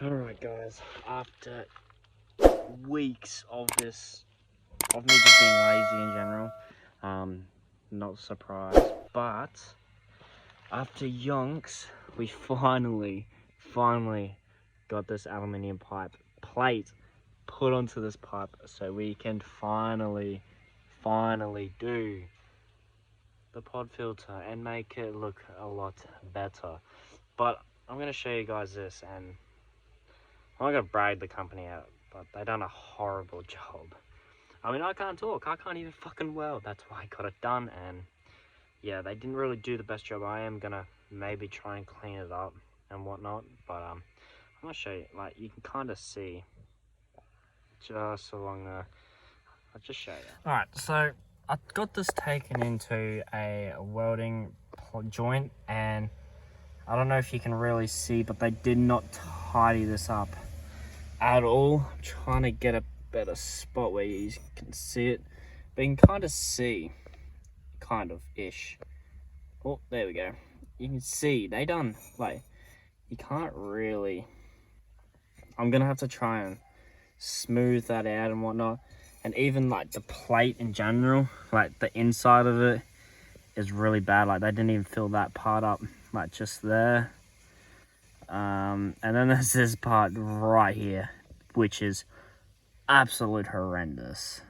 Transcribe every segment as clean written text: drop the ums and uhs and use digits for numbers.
Alright guys, after weeks of this, of me just being lazy in general, not surprised, but after yonks, we finally got this aluminium pipe plate put onto this pipe so we can finally do the pod filter and make it look a lot better. But I'm going to show you guys this, and I'm not going to brag the company out, but they done a horrible job. I mean, I can't talk. I can't even fucking weld. That's why I got it done. And yeah, they didn't really do the best job. I am going to maybe try and clean it up and whatnot. But I'm going to show you. Like, you can kind of see just along the... I'll just show you. Alright, so I got this taken into a welding joint. And I don't know if you can really see, but they did not tidy this up at all. I'm trying to get a better spot where you can see it, but you can kind of see, kind of ish. Oh, there we go. You can see they done, like, you can't really. I'm gonna have to try and smooth that out and whatnot. And even like the plate in general, like the inside of it is really bad. Like they didn't even fill that part up, like just there. And then there's this part right here, which is absolute horrendous.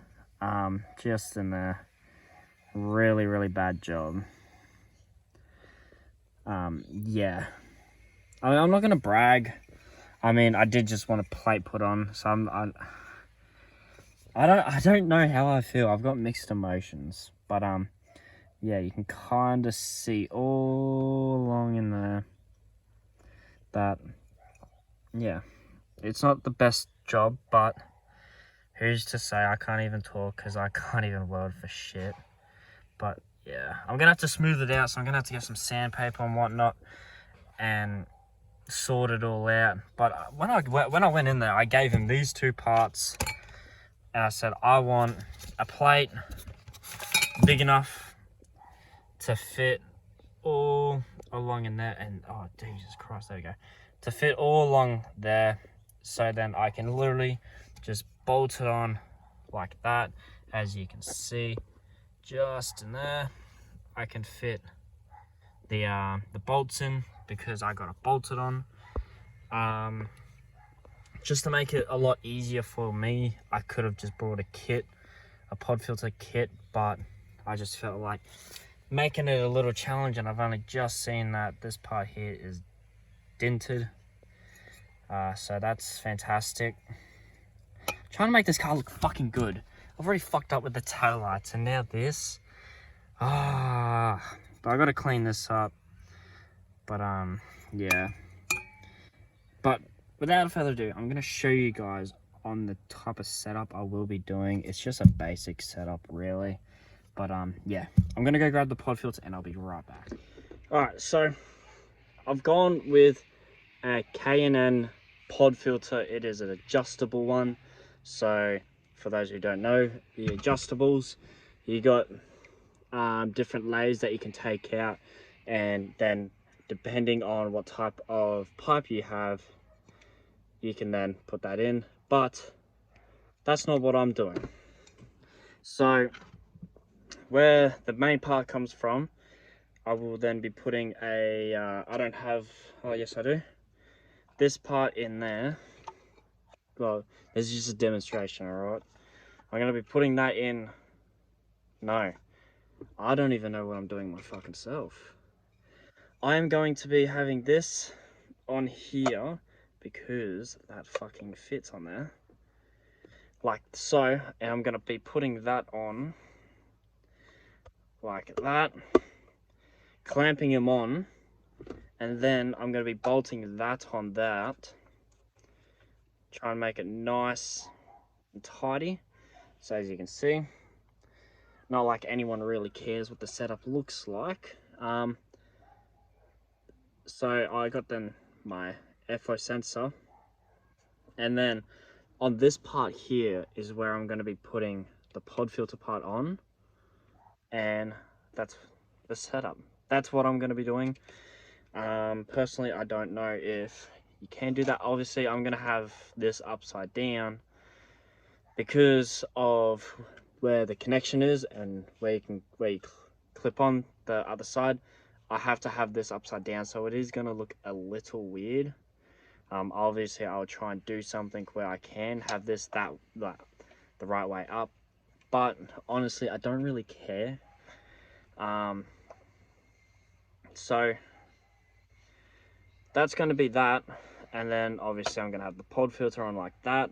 Just in there, really bad job. Yeah, I mean, I'm not gonna brag. I mean, I did just want a plate put on, so I don't know how I feel. I've got mixed emotions, but yeah, you can kind of see all along in there that, yeah, it's not the best job, but who's to say? I can't even talk because I can't even weld for shit. But yeah, I'm gonna have to smooth it out, so I'm gonna have to get some sandpaper and whatnot and sort it all out. But when I went in there, I gave him these two parts, and I said I want a plate big enough to fit all along in there, and oh Jesus Christ, there we go, to fit all along there, so then I can literally just bolt it on like that. As you can see, just in there, I can fit the bolts in because I got it bolted on. Just to make it a lot easier for me, I could have just brought a kit, a pod filter kit, but I just felt like making it a little challenge, and I've only just seen that this part here is dented. So that's fantastic. Trying to make this car look fucking good. I've already fucked up with the tail lights, and now this. But I gotta clean this up. But yeah. But without further ado, I'm gonna show you guys on the type of setup I will be doing. It's just a basic setup, really. But yeah, I'm gonna go grab the pod filter and I'll be right back. All right, so I've gone with a K&N pod filter. It is an adjustable one. So for those who don't know, the adjustables, you got different layers that you can take out, and then depending on what type of pipe you have, you can then put that in. But that's not what I'm doing. So where the main part comes from, I will then be putting a I don't have, oh yes I do, this part in there. Well, this is just a demonstration, alright? I'm going to be putting that in. No, I don't even know what I'm doing my fucking self. I am going to be having this on here because that fucking fits on there. Like so, and I'm going to be putting that on like that, clamping him on, and then I'm going to be bolting that on that. Try and make it nice and tidy. So as you can see, not like anyone really cares what the setup looks like. So I got then my FO sensor, and then on this part here is where I'm going to be putting the pod filter part on, and that's the setup. That's what I'm going to be doing. Personally, I don't know if you can do that. Obviously, I'm gonna have this upside down because of where the connection is and where you clip on the other side. I have to have this upside down, so it is gonna look a little weird. Obviously, I'll try and do something where I can have this the right way up, but honestly, I don't really care. So that's going to be that, and then obviously I'm going to have the pod filter on like that,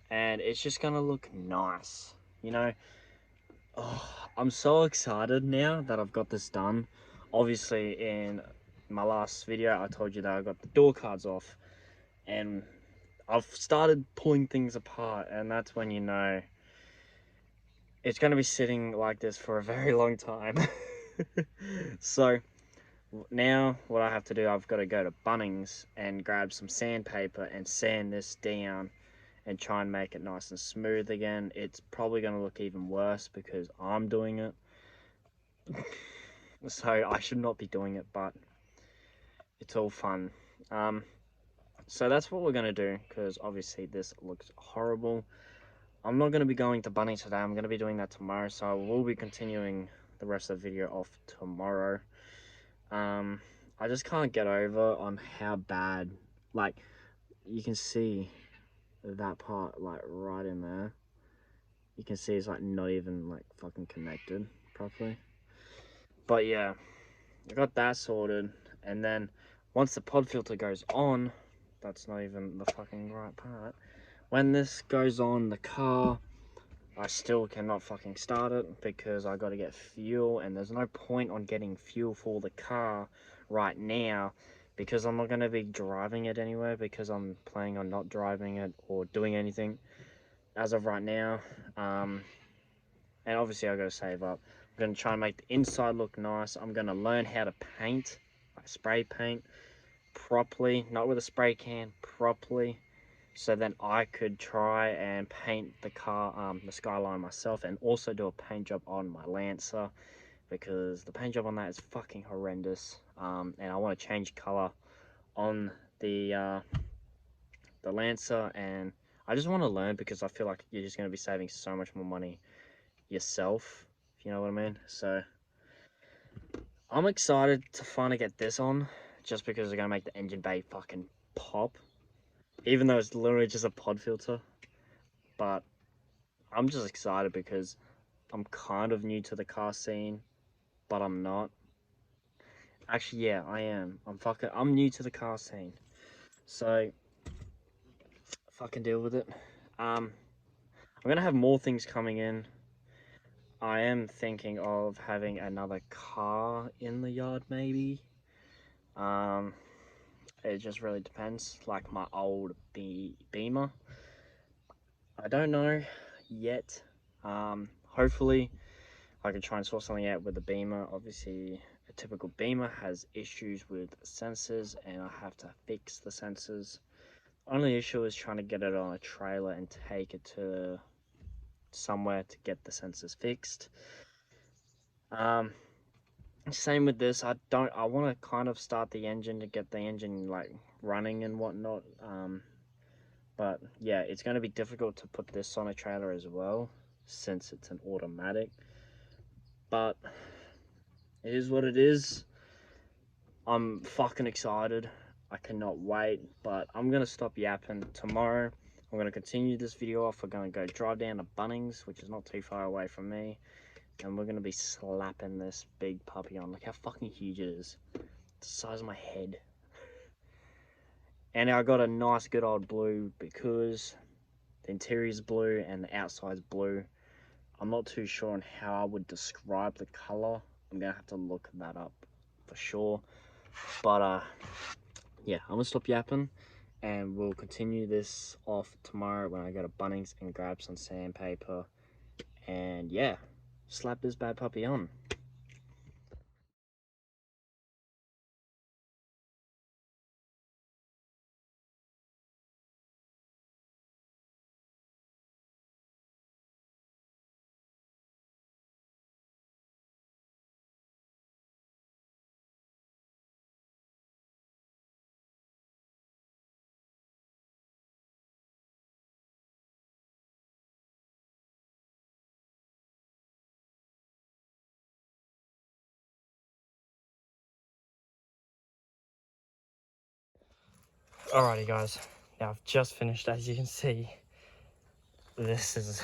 and it's just going to look nice, you know. Oh, I'm so excited now that I've got this done. Obviously, in my last video I told you that I got the door cards off, and I've started pulling things apart, and that's when you know it's going to be sitting like this for a very long time. So now what I have to do, I've got to go to Bunnings and grab some sandpaper and sand this down and try and make it nice and smooth again. It's probably going to look even worse because I'm doing it. So I should not be doing it, but it's all fun. So that's what we're going to do, because obviously this looks horrible. I'm not going to be going to Bunnings today. I'm going to be doing that tomorrow, so I will be continuing the rest of the video off tomorrow. I just can't get over on how bad, like, you can see that part, like, right in there. You can see it's, like, not even, like, fucking connected properly. But, yeah, I got that sorted, and then once the pod filter goes on, that's not even the fucking right part. When this goes on the car, I still cannot fucking start it because I got to get fuel, and there's no point on getting fuel for the car right now because I'm not going to be driving it anywhere, because I'm planning on not driving it or doing anything as of right now. And obviously I got to save up. I'm going to try and make the inside look nice. I'm going to learn how to paint, like spray paint properly, not with a spray can, properly. So then I could try and paint the car, the Skyline myself, and also do a paint job on my Lancer, because the paint job on that is fucking horrendous. And I want to change color on the Lancer, and I just want to learn because I feel like you're just going to be saving so much more money yourself, if you know what I mean. So I'm excited to finally get this on, just because it's going to make the engine bay fucking pop. Even though it's literally just a pod filter. But I'm just excited because I'm kind of new to the car scene, but I'm not. Actually, yeah, I am. I'm new to the car scene. So, fucking deal with it. I'm gonna have more things coming in. I am thinking of having another car in the yard, maybe. It just really depends. Like my old Beamer. I don't know yet. Hopefully I can try and sort something out with the Beamer. Obviously, a typical Beamer has issues with sensors, and I have to fix the sensors. Only issue is trying to get it on a trailer and take it to somewhere to get the sensors fixed. Same with this. I want to kind of start the engine to get the engine like running and whatnot. But yeah, it's going to be difficult to put this on a trailer as well, since it's an automatic. But it is what it is. I'm fucking excited. I cannot wait. But I'm going to stop yapping. Tomorrow, I'm going to continue this video off. We're going to go drive down to Bunnings, which is not too far away from me. And we're going to be slapping this big puppy on. Look how fucking huge it is. It's the size of my head. And I got a nice good old blue because the interior's blue and the outside's blue. I'm not too sure on how I would describe the color. I'm gonna have to look that up for sure. But yeah, I'm gonna stop yapping, and we'll continue this off tomorrow when I go to Bunnings and grab some sandpaper, and yeah, slap this bad puppy on. Alrighty guys, now I've just finished. As you can see, this is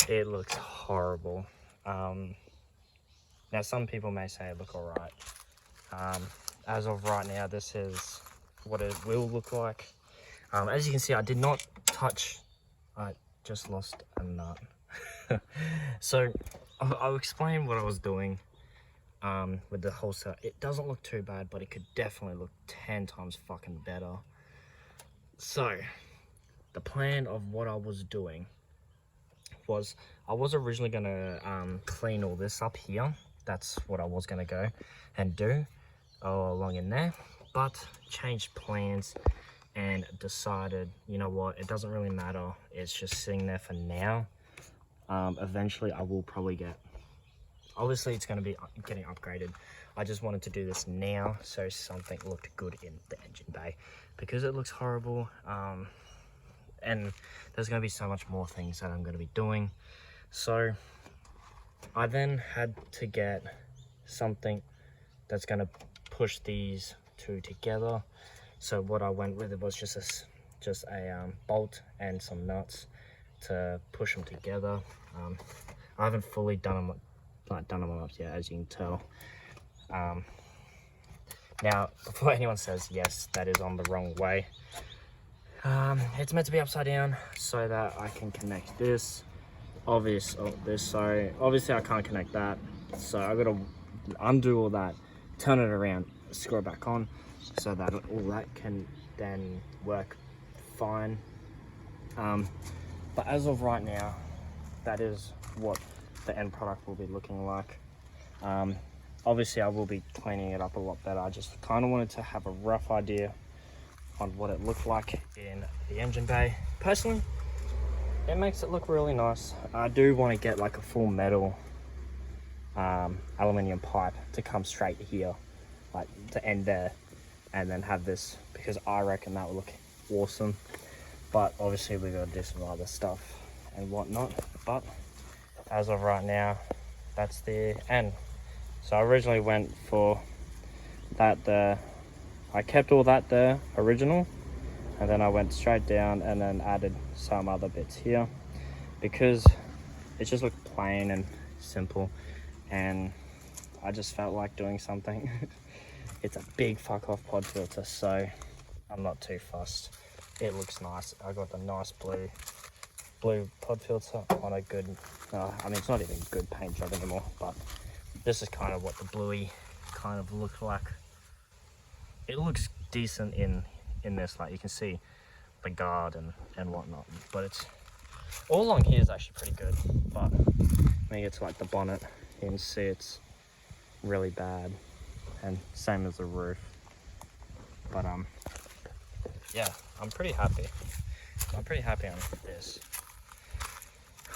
it looks horrible. Now some people may say it look alright. As of right now, this is what it will look like. As you can see, I did not touch, I just lost a nut. So I'll explain what I was doing with the whole set. It doesn't look too bad, but it could definitely look 10 times fucking better. So the plan of what I was doing was, I was originally gonna clean all this up here. That's what I was gonna go and do all along in there, but changed plans and decided, you know what, it doesn't really matter, it's just sitting there for now. Eventually I will probably get, obviously it's going to be getting upgraded. I just wanted to do this now so something looked good in the engine bay, because it looks horrible. And there's going to be so much more things that I'm going to be doing. So I then had to get something that's going to push these two together. So what I went with, it was just a bolt and some nuts to push them together. I haven't fully done them up yet, as you can tell. Now, before anyone says yes, that is on the wrong way. It's meant to be upside down so that I can connect this. Sorry, obviously I can't connect that, so I gotta undo all that, turn it around, screw it back on, so that all that can then work fine. But as of right now, that is what the end product will be looking like. Obviously I will be cleaning it up a lot better. I just kind of wanted to have a rough idea on what it looked like in the engine bay. Personally, it makes it look really nice. I do want to get like a full metal aluminium pipe to come straight here, like to end there, and then have this, because I reckon that would look awesome. But obviously we got to do some other stuff and whatnot. But as of right now, that's the end. So I originally went for that there. I kept all that there original, and then I went straight down and then added some other bits here, because it just looked plain and simple, and I just felt like doing something. It's a big fuck off pod filter, so I'm not too fussed. It looks nice. I got the nice blue pod filter on a good, I mean, it's not even good paint job anymore, but this is kind of what the bluey kind of looks like. It looks decent in this, like you can see the guard and whatnot, but it's all along here is actually pretty good. But when you get to like the bonnet, you can see it's really bad, and same as the roof. But yeah, I'm pretty happy on this.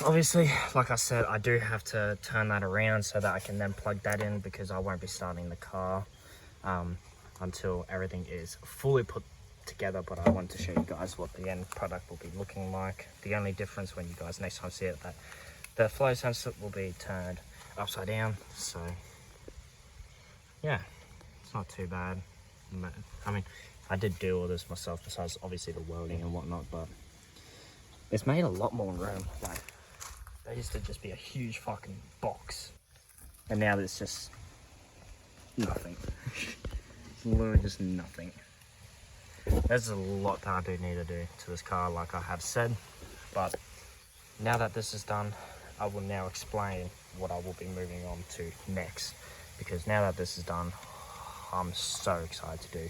Obviously, like I said, I do have to turn that around so that I can then plug that in, because I won't be starting the car until everything is fully put together. But I want to show you guys what the end product will be looking like. The only difference when you guys next time see it, that the flow sensor will be turned upside down. So yeah, it's not too bad. I mean, I did do all this myself, besides obviously the welding and whatnot, but it's made a lot more room. Like, there used to just be a huge fucking box, and now there's just nothing. Literally just nothing. There's a lot that I do need to do to this car, like I have said, but now that this is done, I will now explain what I will be moving on to next, because now that this is done, I'm so excited to do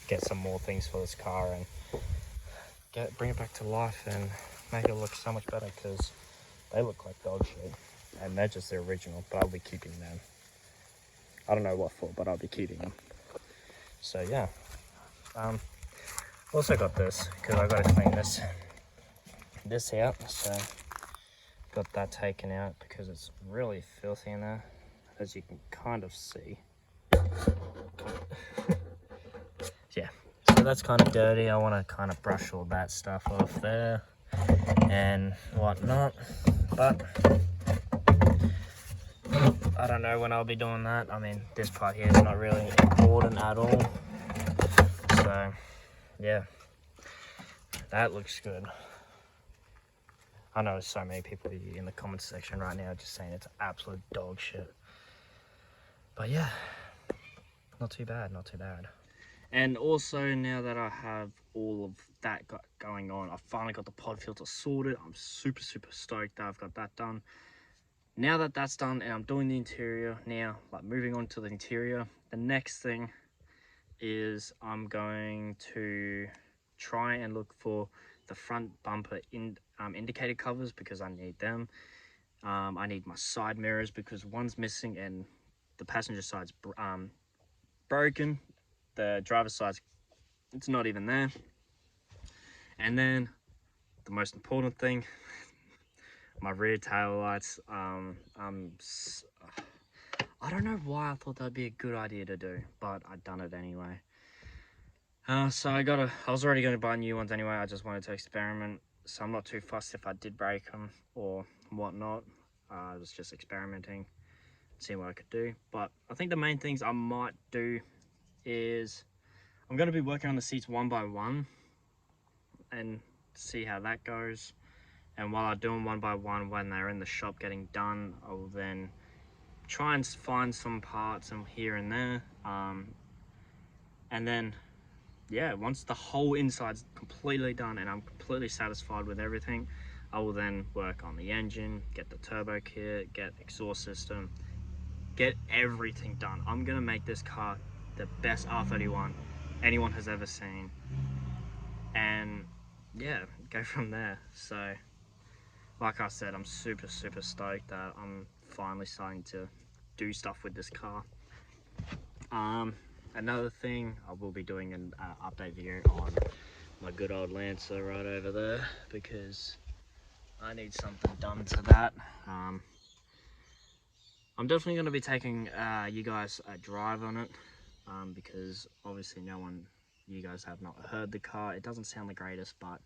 get some more things for this car and bring it back to life and make it look so much better, because they look like dog shit and they're just the original, but I'll be keeping them. I don't know what for, but I'll be keeping them. So yeah, also got this, because I got to clean this out, so got that taken out because it's really filthy in there, as you can kind of see. Yeah, so that's kind of dirty. I want to kind of brush all that stuff off there and whatnot, but I don't know when I'll be doing that. I mean, this part here is not really important at all. So yeah, that looks good. I know there's so many people in the comments section right now just saying it's absolute dog shit. But yeah, not too bad, not too bad. And also, now that I have all of that going on, I finally got the pod filter sorted. I'm super stoked that I've got that done. Now that that's done and I'm doing the interior now, like moving on to the interior, the next thing is I'm going to try and look for the front bumper indicator covers, because I need them. I need my side mirrors because one's missing and the passenger side's broken. The driver's side's, it's not even there. And then the most important thing, my rear tail lights. I don't know why I thought that'd be a good idea to do, but I've done it anyway. So I was already going to buy new ones anyway. I just wanted to experiment, so I'm not too fussed if I did break them or whatnot. I was just experimenting, seeing what I could do. But I think the main things I might do is I'm going to be working on the seats one by one and see how that goes. And while I do them one by one, when they're in the shop getting done, I will then try and find some parts and here and there. And then, yeah, once the whole inside's completely done and I'm completely satisfied with everything, I will then work on the engine, get the turbo kit, get exhaust system, get everything done. I'm gonna make this car the best R31 anyone has ever seen. And yeah, go from there. So, like I said, I'm super stoked that I'm finally starting to do stuff with this car. Another thing, I will be doing an update video on my good old Lancer right over there, because I need something done to that. I'm definitely going to be taking you guys a drive on it, because obviously you guys have not heard the car. It doesn't sound the greatest, but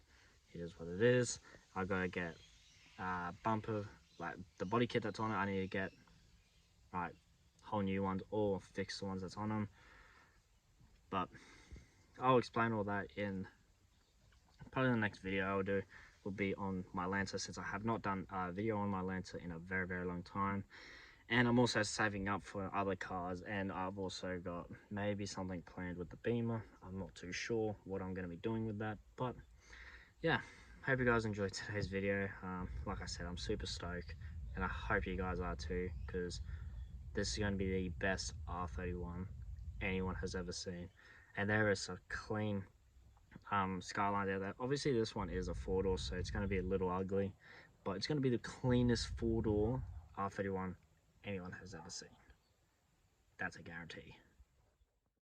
it is what it is. I've got to get bumper, like the body kit that's on it, I need to get like whole new ones or fix the ones that's on them. But I'll explain all that in probably the next video I'll do. Will be on my Lancer, since I have not done a video on my Lancer in a very long time. And I'm also saving up for other cars, and I've also got maybe something planned with the Beamer. I'm not too sure what I'm going to be doing with that, but yeah, hope you guys enjoyed today's video. Like I said, I'm super stoked, and I hope you guys are too, because this is going to be the best R31 anyone has ever seen. And there is a clean skyline there. Obviously this one is a 4-door, so it's going to be a little ugly, but it's going to be the cleanest 4-door R31 anyone has ever seen. That's a guarantee.